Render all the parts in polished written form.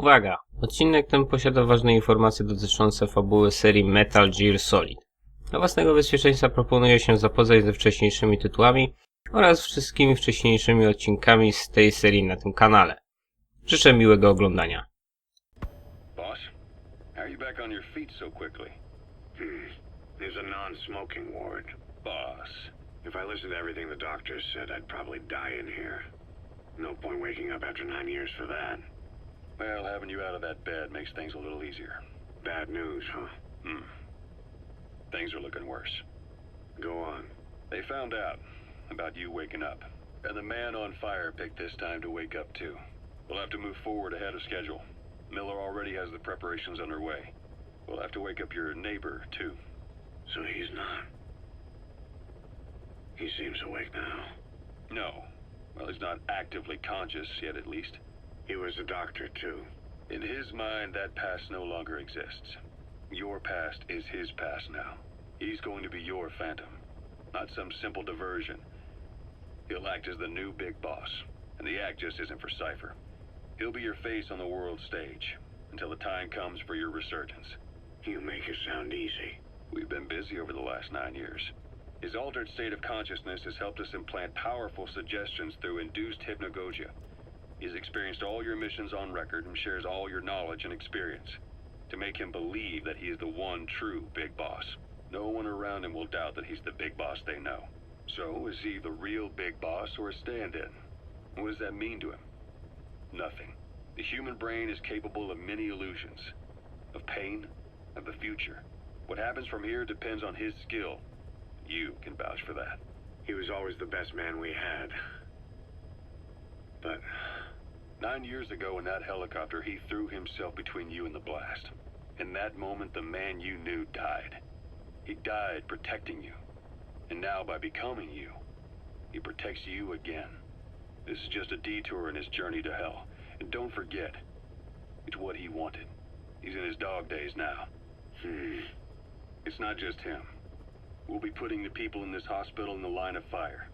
Uwaga! Odcinek ten posiada ważne informacje dotyczące fabuły serii Metal Gear Solid. Dla własnego bezpieczeństwa proponuję się zapoznać ze wcześniejszymi tytułami oraz wszystkimi wcześniejszymi odcinkami z tej serii na tym kanale. Życzę miłego oglądania. Boss, how are you back on your feet so quickly? There's a non-smoking ward. Boss. If I listened to everything the doctors said, I'd probably die in here. No point waking up after 9 years for that. Well, having you out of that bed makes things a little easier. Bad news, huh? Things are looking worse. Go on. They found out about you waking up, and the man on fire picked this time to wake up too. We'll have to move forward ahead of schedule. Miller already has the preparations underway. We'll have to wake up your neighbor too. So he's not. He seems awake now. No. Well, he's not actively conscious yet, at least. He was a doctor, too. In his mind, that past no longer exists. Your past is his past now. He's going to be your phantom, not some simple diversion. He'll act as the new big boss, and the act just isn't for Cypher. He'll be your face on the world stage, until the time comes for your resurgence. You make it sound easy. We've been busy over the last 9 years. His altered state of consciousness has helped us implant powerful suggestions through induced hypnagogia. He's experienced all your missions on record and shares all your knowledge and experience to make him believe that he is the one true big boss. No one around him will doubt that he's the big boss they know. So, is he the real big boss or a stand-in? What does that mean to him? Nothing. The human brain is capable of many illusions. Of pain, of the future. What happens from here depends on his skill. You can vouch for that. He was always the best man we had. But 9 years ago in that helicopter, he threw himself between you and the blast. In that moment, the man you knew died. He died protecting you. And now, by becoming you, he protects you again. This is just a detour in his journey to hell. And don't forget, it's what he wanted. He's in his dog days now. It's not just him. We'll be putting the people in this hospital in the line of fire.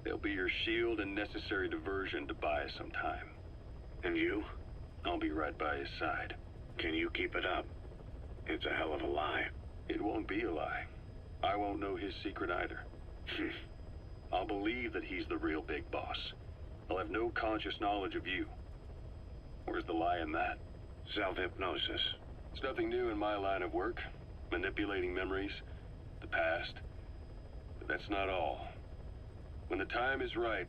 They'll be your shield and necessary diversion to buy us some time. And you? I'll be right by his side. Can you keep it up? It's a hell of a lie. It won't be a lie. I won't know his secret either. I'll believe that he's the real big boss. I'll have no conscious knowledge of you. Where's the lie in that? Self-hypnosis. It's nothing new in my line of work. Manipulating memories, the past. But that's not all. When the time is right,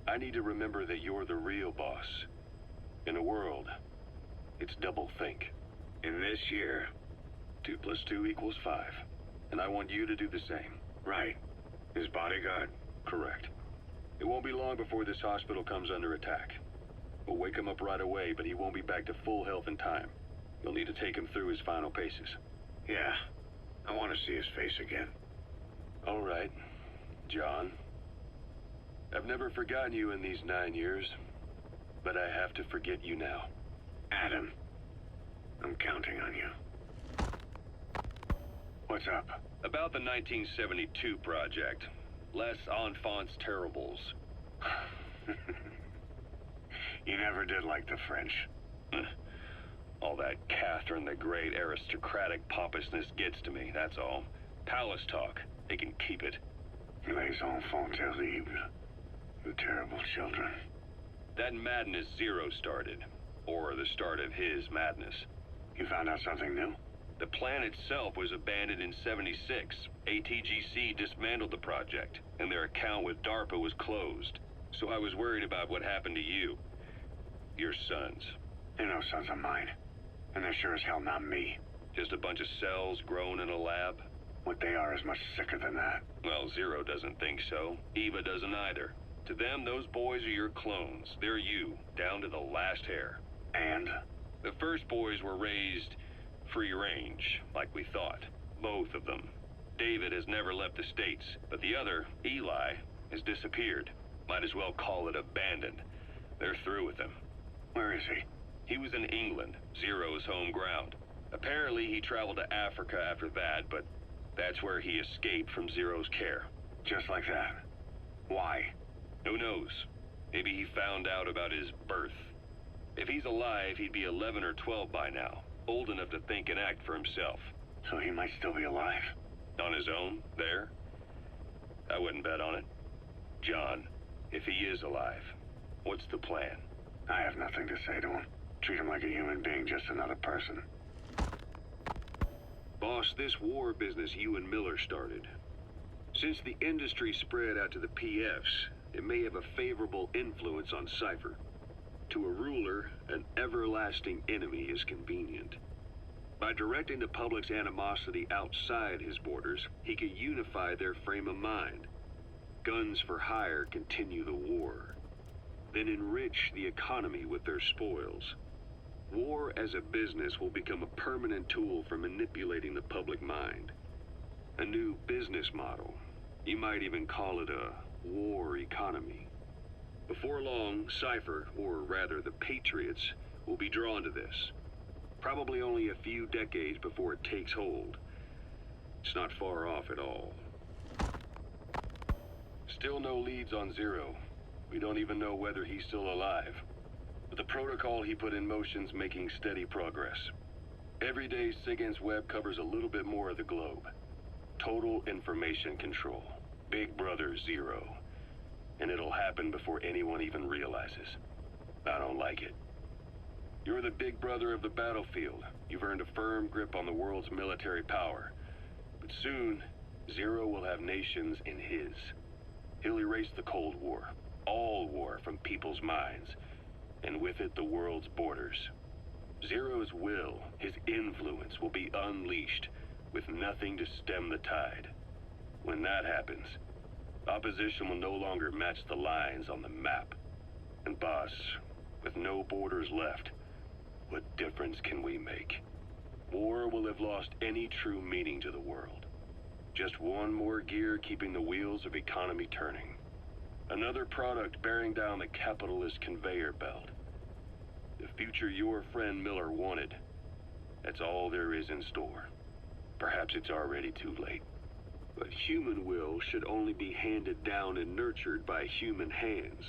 I need to remember that you're the real boss. In a world, it's double-think. In this year. 2 + 2 = 5. And I want you to do the same. Right. His bodyguard? Correct. It won't be long before this hospital comes under attack. We'll wake him up right away, but he won't be back to full health in time. You'll need to take him through his final paces. Yeah. I want to see his face again. All right, John. I've never forgotten you in these 9 years, but I have to forget you now. Adam, I'm counting on you. What's up? About the 1972 project. Les Enfants Terribles. You never did like the French. All that Catherine the Great aristocratic pompousness gets to me, that's all. Palace talk. They can keep it. Les enfants terribles. The terrible children. That madness Zero started. Or the start of his madness. You found out something new? The plan itself was abandoned in '76. ATGC dismantled the project, and their account with DARPA was closed. So I was worried about what happened to you. Your sons. They're no sons of mine. And they're sure as hell not me. Just a bunch of cells grown in a lab? What they are is much sicker than that. Well, Zero doesn't think so. Eva doesn't either. To them, those boys are your clones. They're you, down to the last hair. And? The first boys were raised free range, like we thought. Both of them. David has never left the States, but the other, Eli, has disappeared. Might as well call it abandoned. They're through with him. Where is he? He was in England, Zero's home ground. Apparently he traveled to Africa after that, but that's where he escaped from Zero's care. Just like that? Why? Who knows? Maybe he found out about his birth. If he's alive, he'd be 11 or 12 by now, old enough to think and act for himself. So he might still be alive. On his own, there? I wouldn't bet on it. John, if he is alive, what's the plan? I have nothing to say to him. Treat him like a human being, just another person. Boss, this war business you and Miller started. Since the industry spread out to the PFs, it may have a favorable influence on Cypher. To a ruler, an everlasting enemy is convenient. By directing the public's animosity outside his borders, he could unify their frame of mind. Guns for hire continue the war, then enrich the economy with their spoils. War as a business will become a permanent tool for manipulating the public mind. A new business model. You might even call it a war economy. Before long, Cypher, or rather the Patriots, will be drawn to this. Probably only a few decades before it takes hold. It's not far off at all. Still no leads on Zero. We don't even know whether he's still alive. But the protocol he put in motion's making steady progress. Every day, SIGINT's web covers a little bit more of the globe. Total information control. Big Brother Zero. And it'll happen before anyone even realizes. I don't like it. You're the big brother of the battlefield. You've earned a firm grip on the world's military power. But soon, Zero will have nations in his. He'll erase the Cold War, all war from people's minds, and with it the world's borders. Zero's will, his influence, will be unleashed, with nothing to stem the tide. When that happens, opposition will no longer match the lines on the map. And boss, with no borders left, what difference can we make? War will have lost any true meaning to the world. Just one more gear keeping the wheels of economy turning. Another product bearing down the capitalist conveyor belt. The future your friend Miller wanted. That's all there is in store. Perhaps it's already too late. But human will should only be handed down and nurtured by human hands.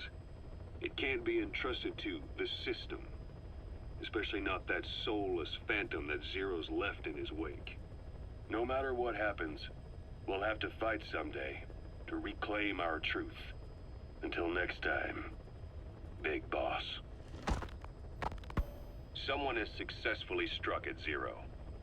It can't be entrusted to the system. Especially not that soulless phantom that Zero's left in his wake. No matter what happens, we'll have to fight someday to reclaim our truth. Until next time, Big Boss. Someone has successfully struck at Zero.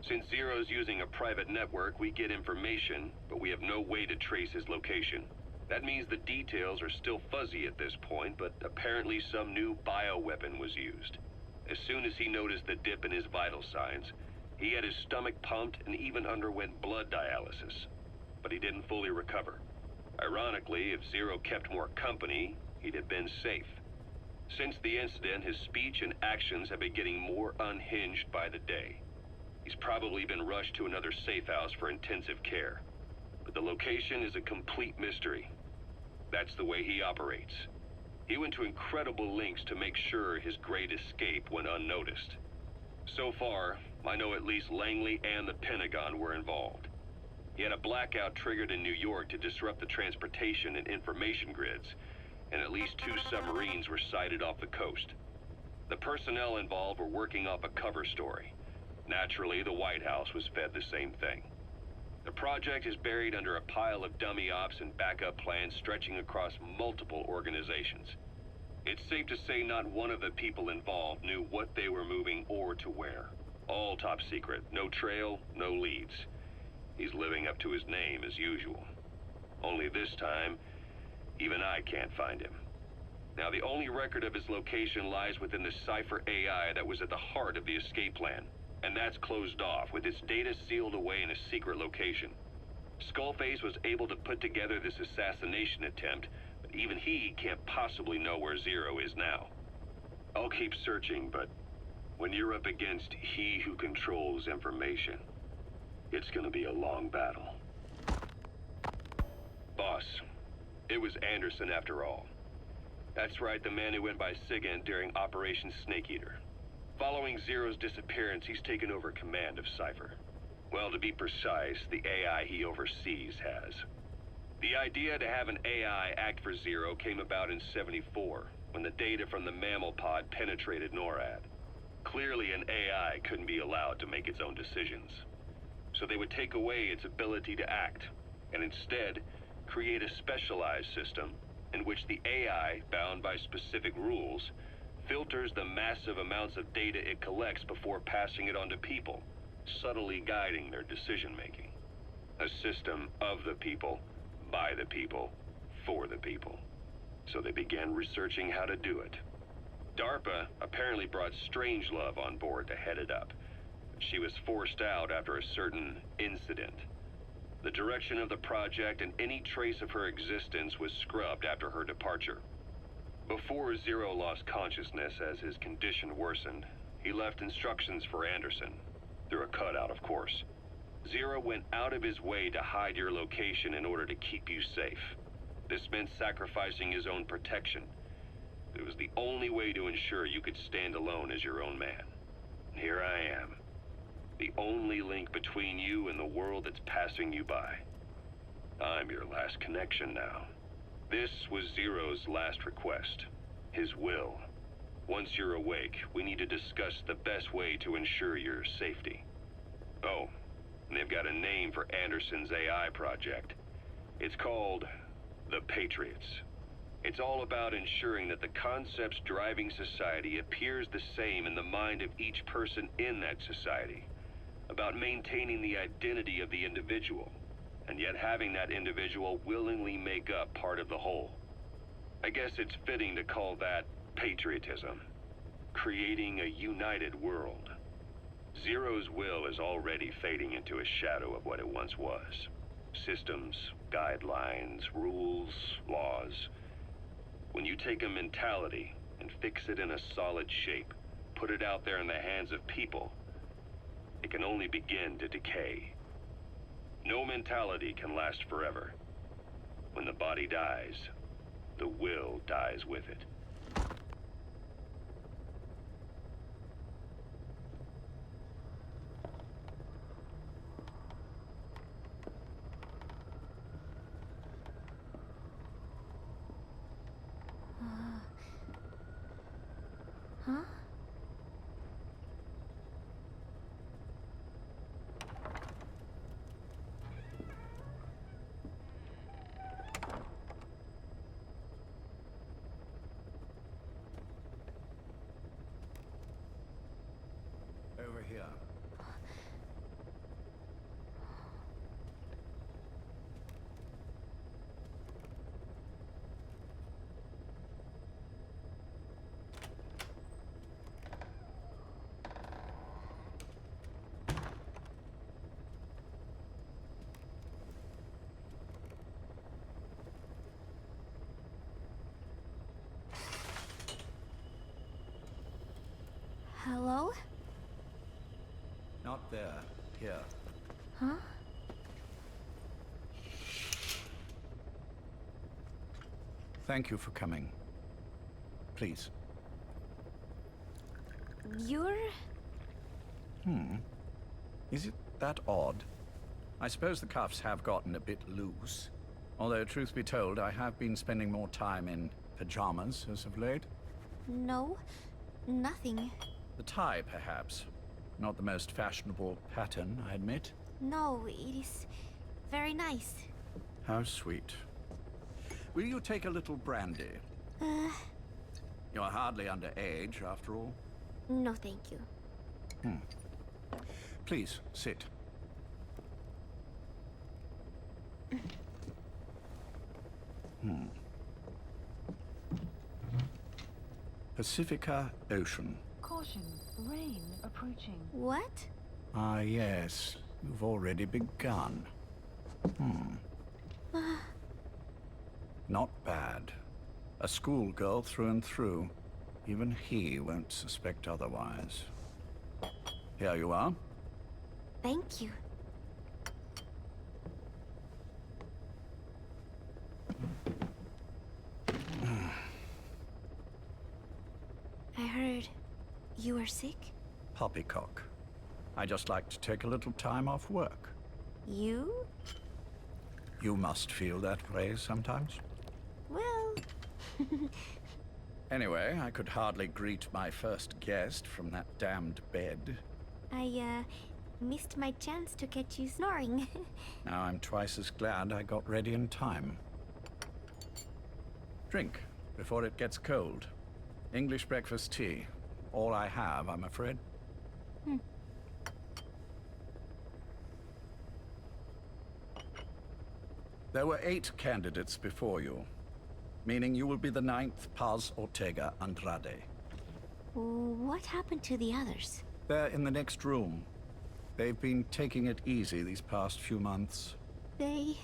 Since Zero's using a private network, we get information, but we have no way to trace his location. That means the details are still fuzzy at this point, but apparently some new bioweapon was used. As soon as he noticed the dip in his vital signs, he had his stomach pumped and even underwent blood dialysis. But he didn't fully recover. Ironically, if Zero kept more company, he'd have been safe. Since the incident, his speech and actions have been getting more unhinged by the day. He's probably been rushed to another safe house for intensive care. But the location is a complete mystery. That's the way he operates. He went to incredible lengths to make sure his great escape went unnoticed. So far, I know at least Langley and the Pentagon were involved. He had a blackout triggered in New York to disrupt the transportation and information grids, and at least 2 submarines were sighted off the coast. The personnel involved were working off a cover story. Naturally, the White House was fed the same thing. The project is buried under a pile of dummy ops and backup plans stretching across multiple organizations. It's safe to say not one of the people involved knew what they were moving or to where. All top secret, no trail, no leads. He's living up to his name as usual. Only this time, even I can't find him. Now, the only record of his location lies within the Cypher AI that was at the heart of the escape plan. And that's closed off, with its data sealed away in a secret location. Skullface was able to put together this assassination attempt, but even he can't possibly know where Zero is now. I'll keep searching, but when you're up against he who controls information, it's gonna be a long battle. Boss, it was Anderson after all. That's right, the man who went by SIGINT during Operation Snake Eater. Following Zero's disappearance, he's taken over command of Cypher. Well, to be precise, the AI he oversees has. The idea to have an AI act for Zero came about in '74, when the data from the mammal pod penetrated NORAD. Clearly an AI couldn't be allowed to make its own decisions. So they would take away its ability to act, and instead create a specialized system in which the AI, bound by specific rules, filters the massive amounts of data it collects before passing it on to people, subtly guiding their decision-making. A system of the people, by the people, for the people. So they began researching how to do it. DARPA apparently brought Strangelove on board to head it up. She was forced out after a certain incident. The direction of the project and any trace of her existence was scrubbed after her departure. Before Zero lost consciousness as his condition worsened, he left instructions for Anderson, through a cutout of course. Zero went out of his way to hide your location in order to keep you safe. This meant sacrificing his own protection. It was the only way to ensure you could stand alone as your own man. Here I am, the only link between you and the world that's passing you by. I'm your last connection now. This was Zero's last request, his will. Once you're awake, we need to discuss the best way to ensure your safety. Oh, and they've got a name for Anderson's AI project. It's called the Patriots. It's all about ensuring that the concepts driving society appears the same in the mind of each person in that society. About maintaining the identity of the individual, and yet having that individual willingly make up part of the whole. I guess it's fitting to call that patriotism. Creating a united world. Zero's will is already fading into a shadow of what it once was. Systems, guidelines, rules, laws. When you take a mentality and fix it in a solid shape, put it out there in the hands of people, it can only begin to decay. No mentality can last forever. When the body dies, the will dies with it. Huh? Over here. Hello? Not there. Here. Huh? Thank you for coming. Please. You're... Is it that odd? I suppose the cuffs have gotten a bit loose. Although, truth be told, I have been spending more time in pajamas as of late. No, nothing. The tie, perhaps. Not the most fashionable pattern, I admit. No, it is very nice. How sweet. Will you take a little brandy? You're hardly underage, after all. No, thank you. Please, sit. Pacifica Ocean. Caution, rain approaching. What? Ah, yes. You've already begun. Not bad. A schoolgirl through and through. Even he won't suspect otherwise. Here you are. Thank you. I heard you were sick? Poppycock. I just like to take a little time off work. You? You must feel that way sometimes. Well, Anyway, I could hardly greet my first guest from that damned bed. I missed my chance to catch you snoring. Now I'm twice as glad I got ready in time. Drink before it gets cold. English breakfast tea. All I have, I'm afraid. There were 8 candidates before you, meaning you will be the 9th Paz Ortega Andrade. What happened to the others? They're in the next room. They've been taking it easy these past few months. They...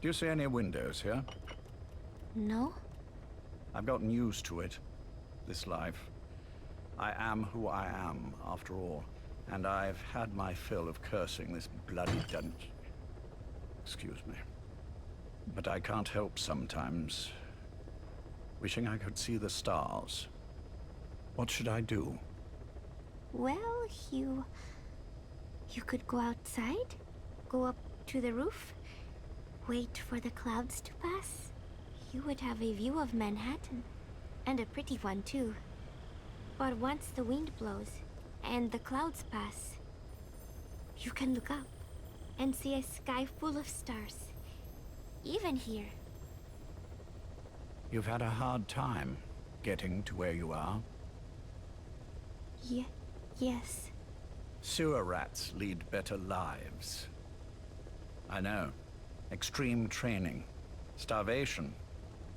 Do you see any windows here? No? I've gotten used to it, this life. I am who I am, after all, and I've had my fill of cursing this bloody dungeon. Excuse me. But I can't help sometimes wishing I could see the stars. What should I do? Well, you could go outside, go up to the roof, wait for the clouds to pass. You would have a view of Manhattan, and a pretty one too. But once the wind blows and the clouds pass, you can look up and see a sky full of stars, even here. You've had a hard time getting to where you are. Yes. Sewer rats lead better lives. I know. Extreme training, starvation,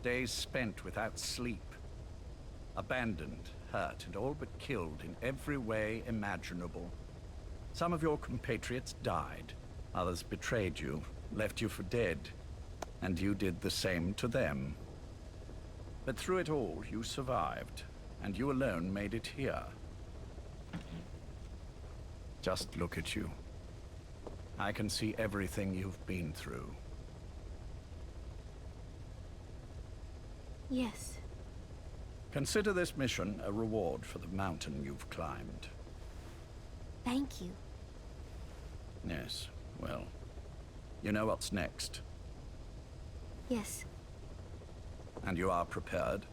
days spent without sleep, abandoned, hurt, and all but killed in every way imaginable. Some of your compatriots died, others betrayed you, left you for dead, and you did the same to them. But through it all, you survived, and you alone made it here. Just look at you. I can see everything you've been through. Yes. Consider this mission a reward for the mountain you've climbed. Thank you. Yes, well, you know what's next, Yes. and you are prepared.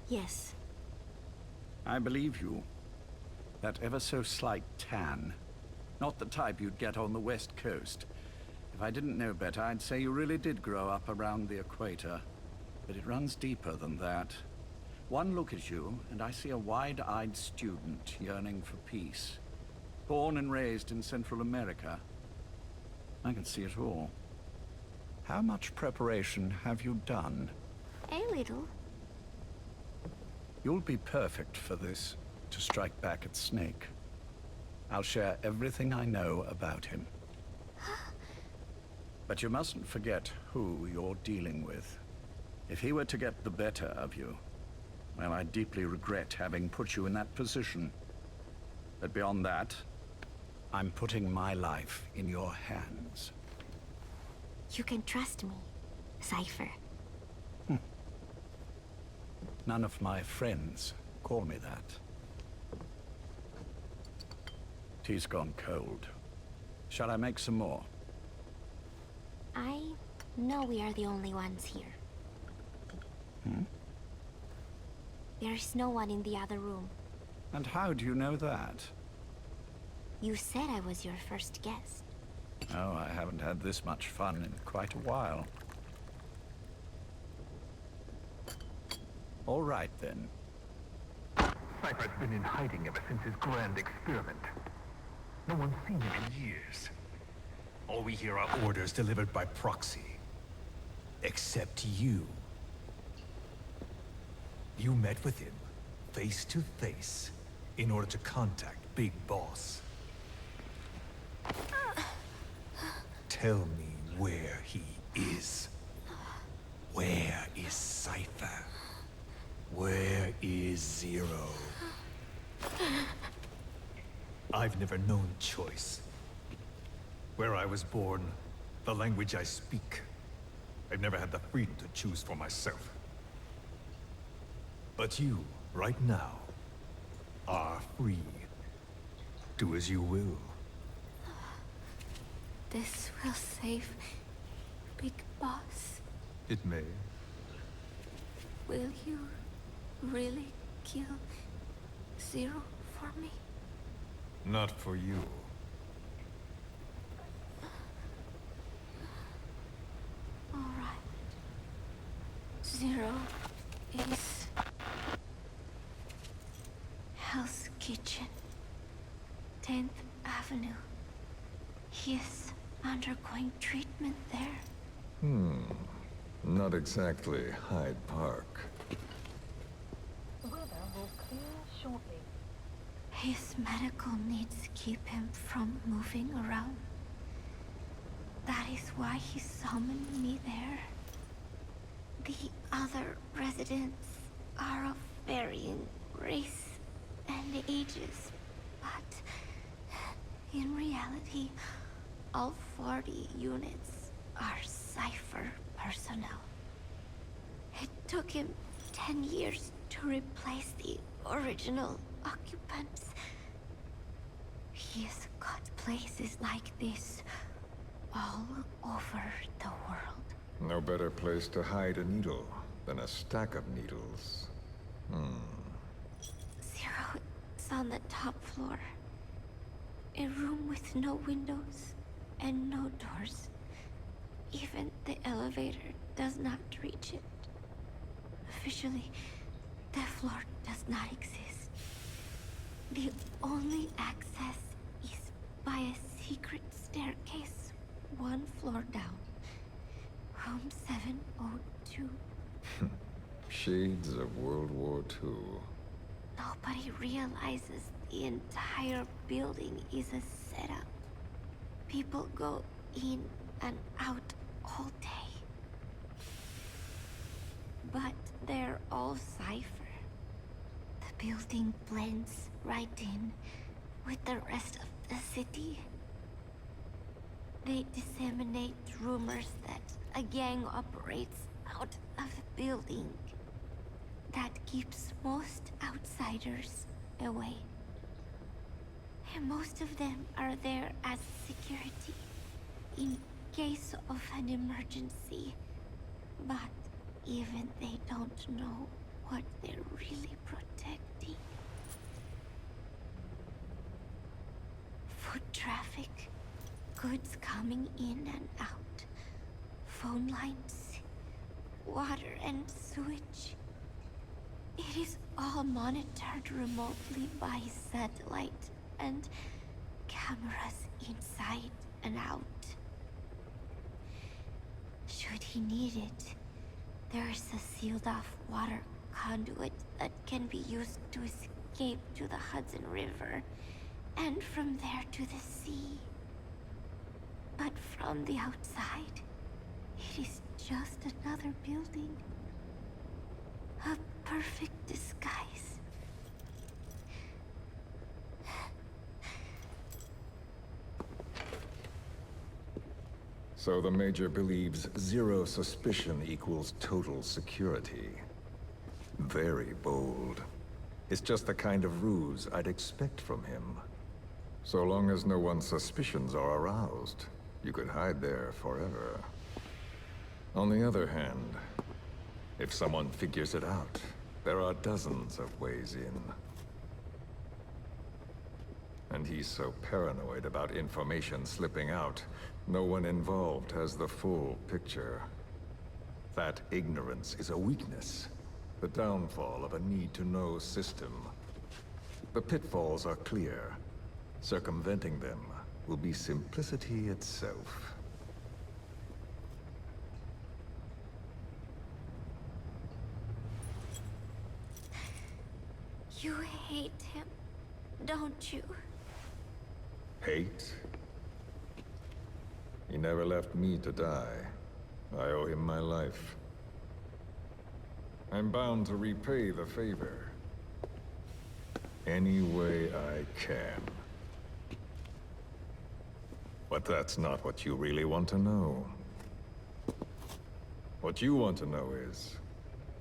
Yes. I believe you. That ever so slight tan. Not the type you'd get on the West Coast. If I didn't know better, I'd say you really did grow up around the equator. But it runs deeper than that. One look at you, and I see a wide-eyed student yearning for peace. Born and raised in Central America. I can see it all. How much preparation have you done? A little. You'll be perfect for this, to strike back at Snake. I'll share everything I know about him. But you mustn't forget who you're dealing with. If he were to get the better of you, well, I deeply regret having put you in that position. But beyond that, I'm putting my life in your hands. You can trust me, Cypher. None of my friends call me that. Tea's gone cold. Shall I make some more? I know we are the only ones here. There's no one in the other room. And how do you know that? You said I was your first guest. Oh, I haven't had this much fun in quite a while. All right, then. Cypher's been in hiding ever since his grand experiment. No one's seen him in years. All we hear are orders delivered by proxy. Except you. You met with him, face to face, in order to contact Big Boss. Tell me where he is. Where is Cypher? Where is Zero? I've never known choice. Where I was born, the language I speak. I've never had the freedom to choose for myself. But you, right now, are free. Do as you will. This will save Big Boss. It may. Will you really kill Zero for me? Not for you. All right. Zero is Hell's Kitchen, 10th Avenue. He is undergoing treatment there. Not exactly Hyde Park. Weather will clear shortly. His medical needs keep him from moving around. That is why he summoned me there. The other residents are of varying race and ages, but in reality, all 40 units are Cypher personnel. It took him 10 years to replace the original occupants. He has got places like this all over the world. No better place to hide a needle than a stack of needles. Zero is on the top floor. A room with no windows and no doors. Even the elevator does not reach it. Officially, the floor does not exist. The only access is by a secret staircase 1 floor down. Room 702. Shades of World War II. Nobody realizes the entire building is a setup. People go in and out all day. But they're all Cypher. The building blends right in with the rest of the city. They disseminate rumors that a gang operates out of the building that keeps most outsiders away. And most of them are there as security in case of an emergency. But even they don't know what they're really protecting. Foot traffic, goods coming in and out, phone lines, water and sewage. It is all monitored remotely by satellite and cameras inside and out. Should he need it, there is a sealed-off water conduit that can be used to escape to the Hudson River, and from there to the sea. But from the outside, it is just another building. A perfect disguise. So the Major believes zero suspicion equals total security. Very bold. It's just the kind of ruse I'd expect from him. So long as no one's suspicions are aroused, you could hide there forever. On the other hand, if someone figures it out, there are dozens of ways in. And he's so paranoid about information slipping out, no one involved has the full picture. That ignorance is a weakness, the downfall of a need-to-know system. The pitfalls are clear. Circumventing them will be simplicity itself. You hate him, don't you? Hate? He never left me to die. I owe him my life. I'm bound to repay the favor. Any way I can. But that's not what you really want to know. What you want to know is,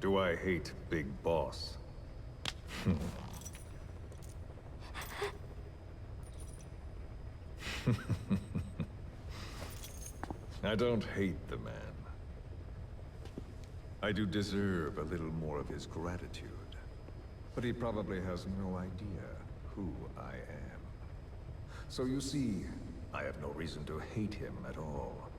do I hate Big Boss? I don't hate the man. I do deserve a little more of his gratitude. But he probably has no idea who I am. So you see, I have no reason to hate him at all.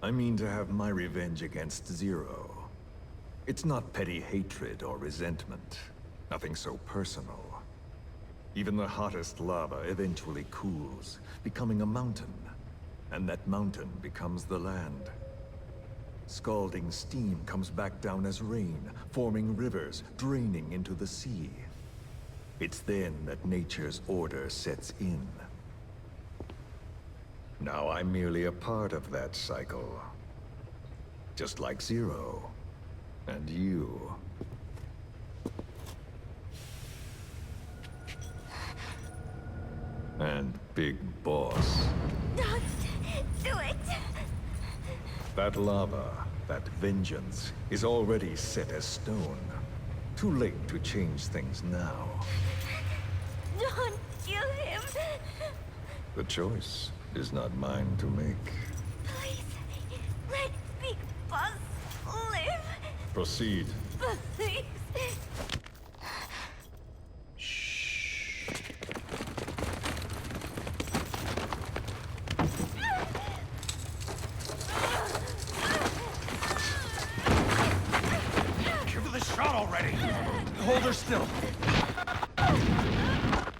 I mean to have my revenge against Zero. It's not petty hatred or resentment. Nothing so personal. Even the hottest lava eventually cools, becoming a mountain. And that mountain becomes the land. Scalding steam comes back down as rain, forming rivers, draining into the sea. It's then that nature's order sets in. Now I'm merely a part of that cycle. Just like Zero. And you. And Big Boss. Don't do it! That lava, that vengeance, is already set as stone. Too late to change things now. Don't kill him! The choice is not mine to make. Please, let Big Boss live! Proceed. Please! Give her the shot already! Hold her still.